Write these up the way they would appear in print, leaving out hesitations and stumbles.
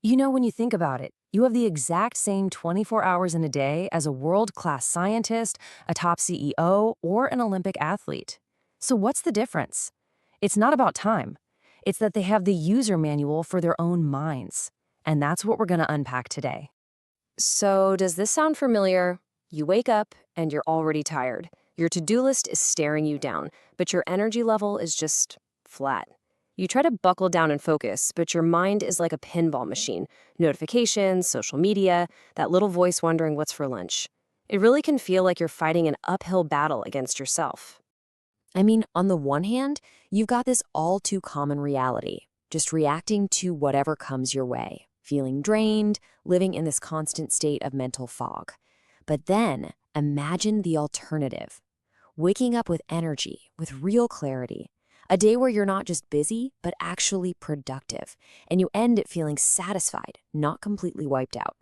When you think about it, you have the exact same 24 hours in a day as a world-class scientist, a top CEO, or an Olympic athlete. So what's the difference? It's not about time. It's that they have the user manual for their own minds. And that's what we're going to unpack today. So, does this sound familiar? You wake up and you're already tired. Your to-do list is staring you down, but your energy level is just flat. You try to buckle down and focus, but your mind is like a pinball machine. Notifications, social media, that little voice wondering what's for lunch. It really can feel like you're fighting an uphill battle against yourself. On the one hand, you've got this all too common reality, just reacting to whatever comes your way, feeling drained, living in this constant state of mental fog. But then, imagine the alternative. Waking up with energy, with real clarity. A day where you're not just busy, but actually productive, and you end it feeling satisfied, not completely wiped out.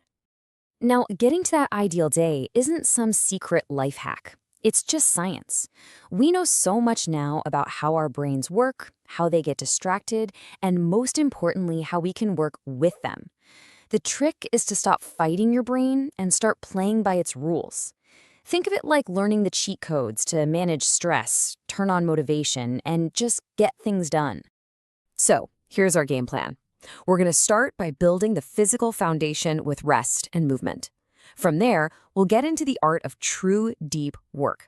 Now, getting to that ideal day isn't some secret life hack. It's just science. We know so much now about how our brains work, how they get distracted, and most importantly, how we can work with them. The trick is to stop fighting your brain and start playing by its rules. Think of it like learning the cheat codes to manage stress, turn on motivation, and just get things done. So, here's our game plan. We're going to start by building the physical foundation with rest and movement. From there, we'll get into the art of true deep work.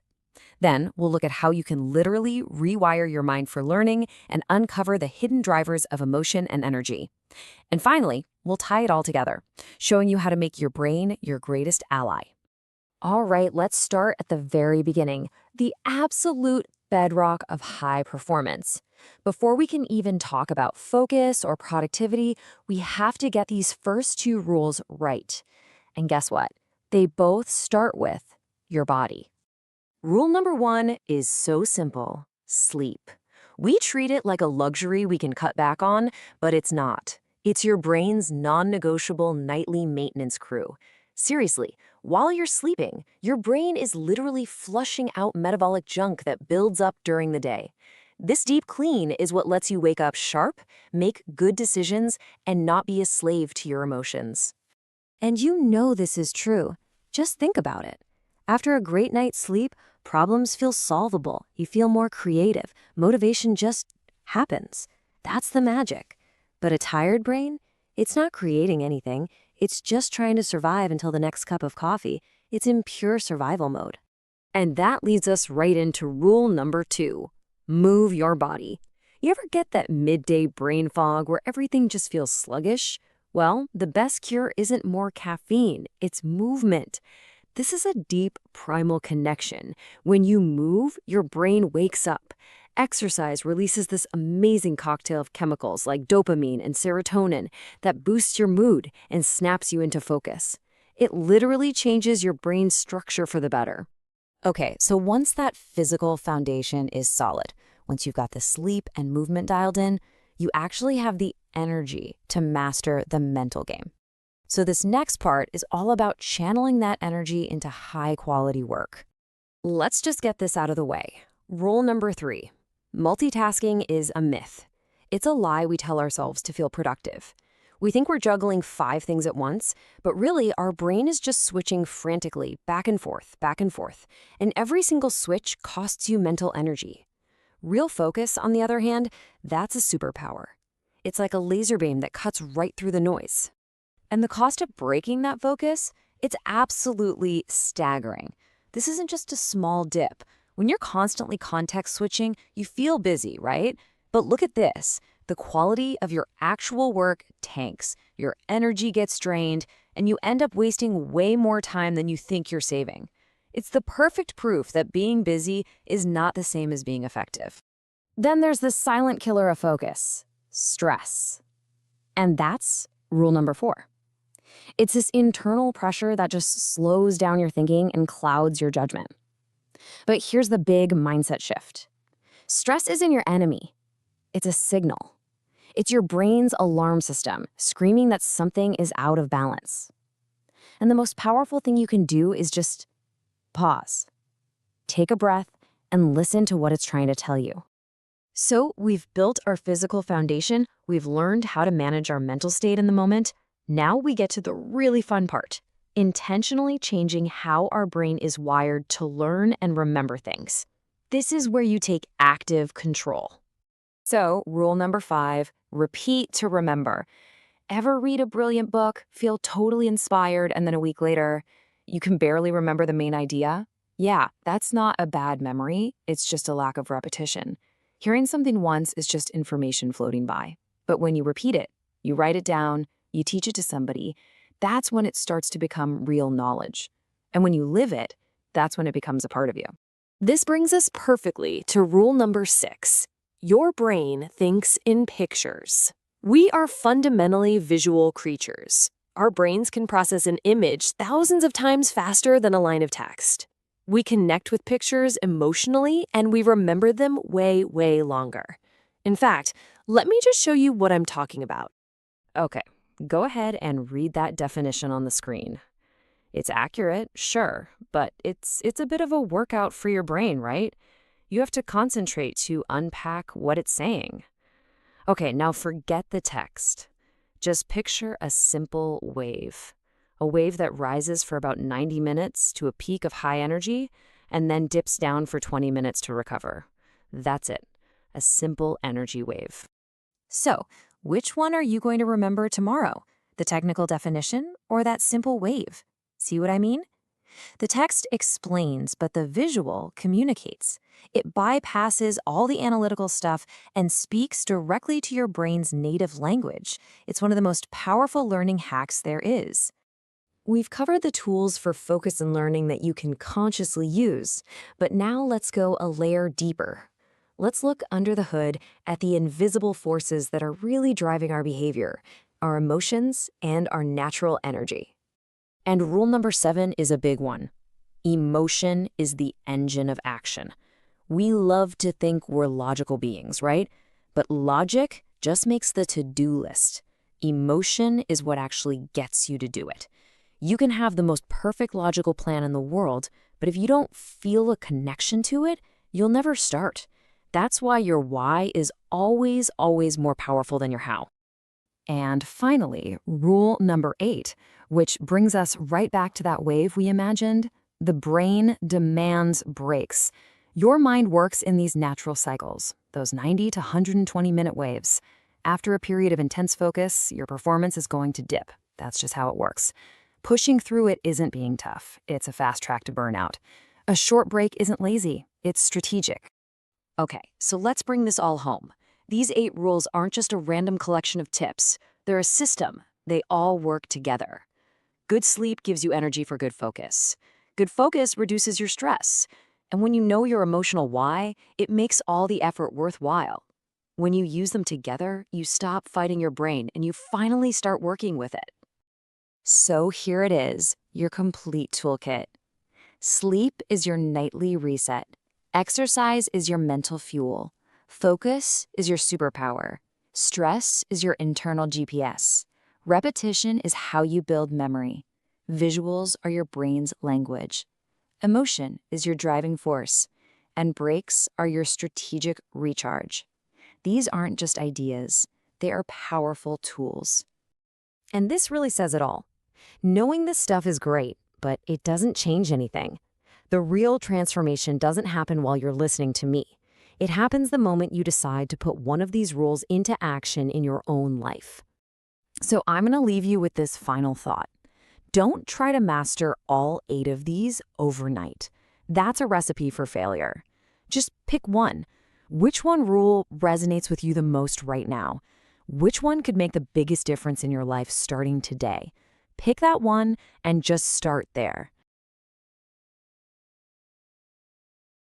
Then, we'll look at how you can literally rewire your mind for learning and uncover the hidden drivers of emotion and energy. And finally, we'll tie it all together, showing you how to make your brain your greatest ally. All right, let's start at the very beginning, the absolute bedrock of high performance. Before we can even talk about focus or productivity, we have to get these first two rules right. And guess what? They both start with your body. Rule number one is so simple: sleep. We treat it like a luxury we can cut back on, but it's not. It's your brain's non-negotiable nightly maintenance crew. Seriously, while you're sleeping, your brain is literally flushing out metabolic junk that builds up during the day. This deep clean is what lets you wake up sharp, make good decisions, and not be a slave to your emotions. And you know this is true. Just think about it. After a great night's sleep, problems feel solvable. You feel more creative. Motivation just happens. That's the magic. But a tired brain? It's not creating anything. It's just trying to survive until the next cup of coffee. It's in pure survival mode. And that leads us right into rule number two: move your body. You ever get that midday brain fog where everything just feels sluggish? Well, the best cure isn't more caffeine, it's movement. This is a deep primal connection. When you move, your brain wakes up. Exercise releases this amazing cocktail of chemicals like dopamine and serotonin that boosts your mood and snaps you into focus. It literally changes your brain's structure for the better. Okay, so once that physical foundation is solid, once you've got the sleep and movement dialed in, you actually have the energy to master the mental game. So this next part is all about channeling that energy into high-quality work. Let's just get this out of the way. Rule number three: multitasking is a myth. It's a lie we tell ourselves to feel productive. We think we're juggling 5 things at once, but really our brain is just switching frantically back and forth, and every single switch costs you mental energy. Real focus, on the other hand, that's a superpower. It's like a laser beam that cuts right through the noise. And the cost of breaking that focus, it's absolutely staggering. This isn't just a small dip. When you're constantly context switching, you feel busy, right? But look at this. The quality of your actual work tanks, your energy gets drained, and you end up wasting way more time than you think you're saving. It's the perfect proof that being busy is not the same as being effective. Then there's the silent killer of focus: stress. And that's rule number 4. It's this internal pressure that just slows down your thinking and clouds your judgment. But here's the big mindset shift. Stress isn't your enemy. It's a signal. It's your brain's alarm system screaming that something is out of balance. And the most powerful thing you can do is just pause. Take a breath and listen to what it's trying to tell you. So we've built our physical foundation, we've learned how to manage our mental state in the moment. Now we get to the really fun part, intentionally changing how our brain is wired to learn and remember things. This is where you take active control. So, rule number 5, repeat to remember. Ever read a brilliant book, feel totally inspired, and then a week later, you can barely remember the main idea? Yeah, that's not a bad memory, it's just a lack of repetition. Hearing something once is just information floating by. But when you repeat it, you write it down, you teach it to somebody, that's when it starts to become real knowledge. And when you live it, that's when it becomes a part of you. This brings us perfectly to rule number 6. Your brain thinks in pictures. We are fundamentally visual creatures. Our brains can process an image thousands of times faster than a line of text. We connect with pictures emotionally, and we remember them way, way longer. In fact, let me just show you what I'm talking about. Okay, go ahead and read that definition on the screen. It's accurate, sure, but it's a bit of a workout for your brain, right? You have to concentrate to unpack what it's saying. Okay, now forget the text. Just picture a simple wave. A wave that rises for about 90 minutes to a peak of high energy and then dips down for 20 minutes to recover. That's it, a simple energy wave. So, which one are you going to remember tomorrow? The technical definition or that simple wave? See what I mean? The text explains, but the visual communicates. It bypasses all the analytical stuff and speaks directly to your brain's native language. It's one of the most powerful learning hacks there is. We've covered the tools for focus and learning that you can consciously use, but now let's go a layer deeper. Let's look under the hood at the invisible forces that are really driving our behavior, our emotions, and our natural energy. And rule number 7 is a big one. Emotion is the engine of action. We love to think we're logical beings, right? But logic just makes the to-do list. Emotion is what actually gets you to do it. You can have the most perfect logical plan in the world, but if you don't feel a connection to it, you'll never start. That's why your why is always, always more powerful than your how. And finally, rule number 8, which brings us right back to that wave we imagined. The brain demands breaks. Your mind works in these natural cycles, those 90 to 120-minute waves. After a period of intense focus, your performance is going to dip. That's just how it works. Pushing through it isn't being tough. It's a fast track to burnout. A short break isn't lazy. It's strategic. Okay, so let's bring this all home. These 8 rules aren't just a random collection of tips. They're a system. They all work together. Good sleep gives you energy for good focus. Good focus reduces your stress. And when you know your emotional why, it makes all the effort worthwhile. When you use them together, you stop fighting your brain and you finally start working with it. So here it is, your complete toolkit. Sleep is your nightly reset. Exercise is your mental fuel. Focus is your superpower. Stress is your internal GPS. Repetition is how you build memory. Visuals are your brain's language. Emotion is your driving force. And breaks are your strategic recharge. These aren't just ideas. They are powerful tools. And this really says it all. Knowing this stuff is great, but it doesn't change anything. The real transformation doesn't happen while you're listening to me. It happens the moment you decide to put one of these rules into action in your own life. So I'm going to leave you with this final thought. Don't try to master all 8 of these overnight. That's a recipe for failure. Just pick one. Which one rule resonates with you the most right now? Which one could make the biggest difference in your life starting today? Pick that one and just start there.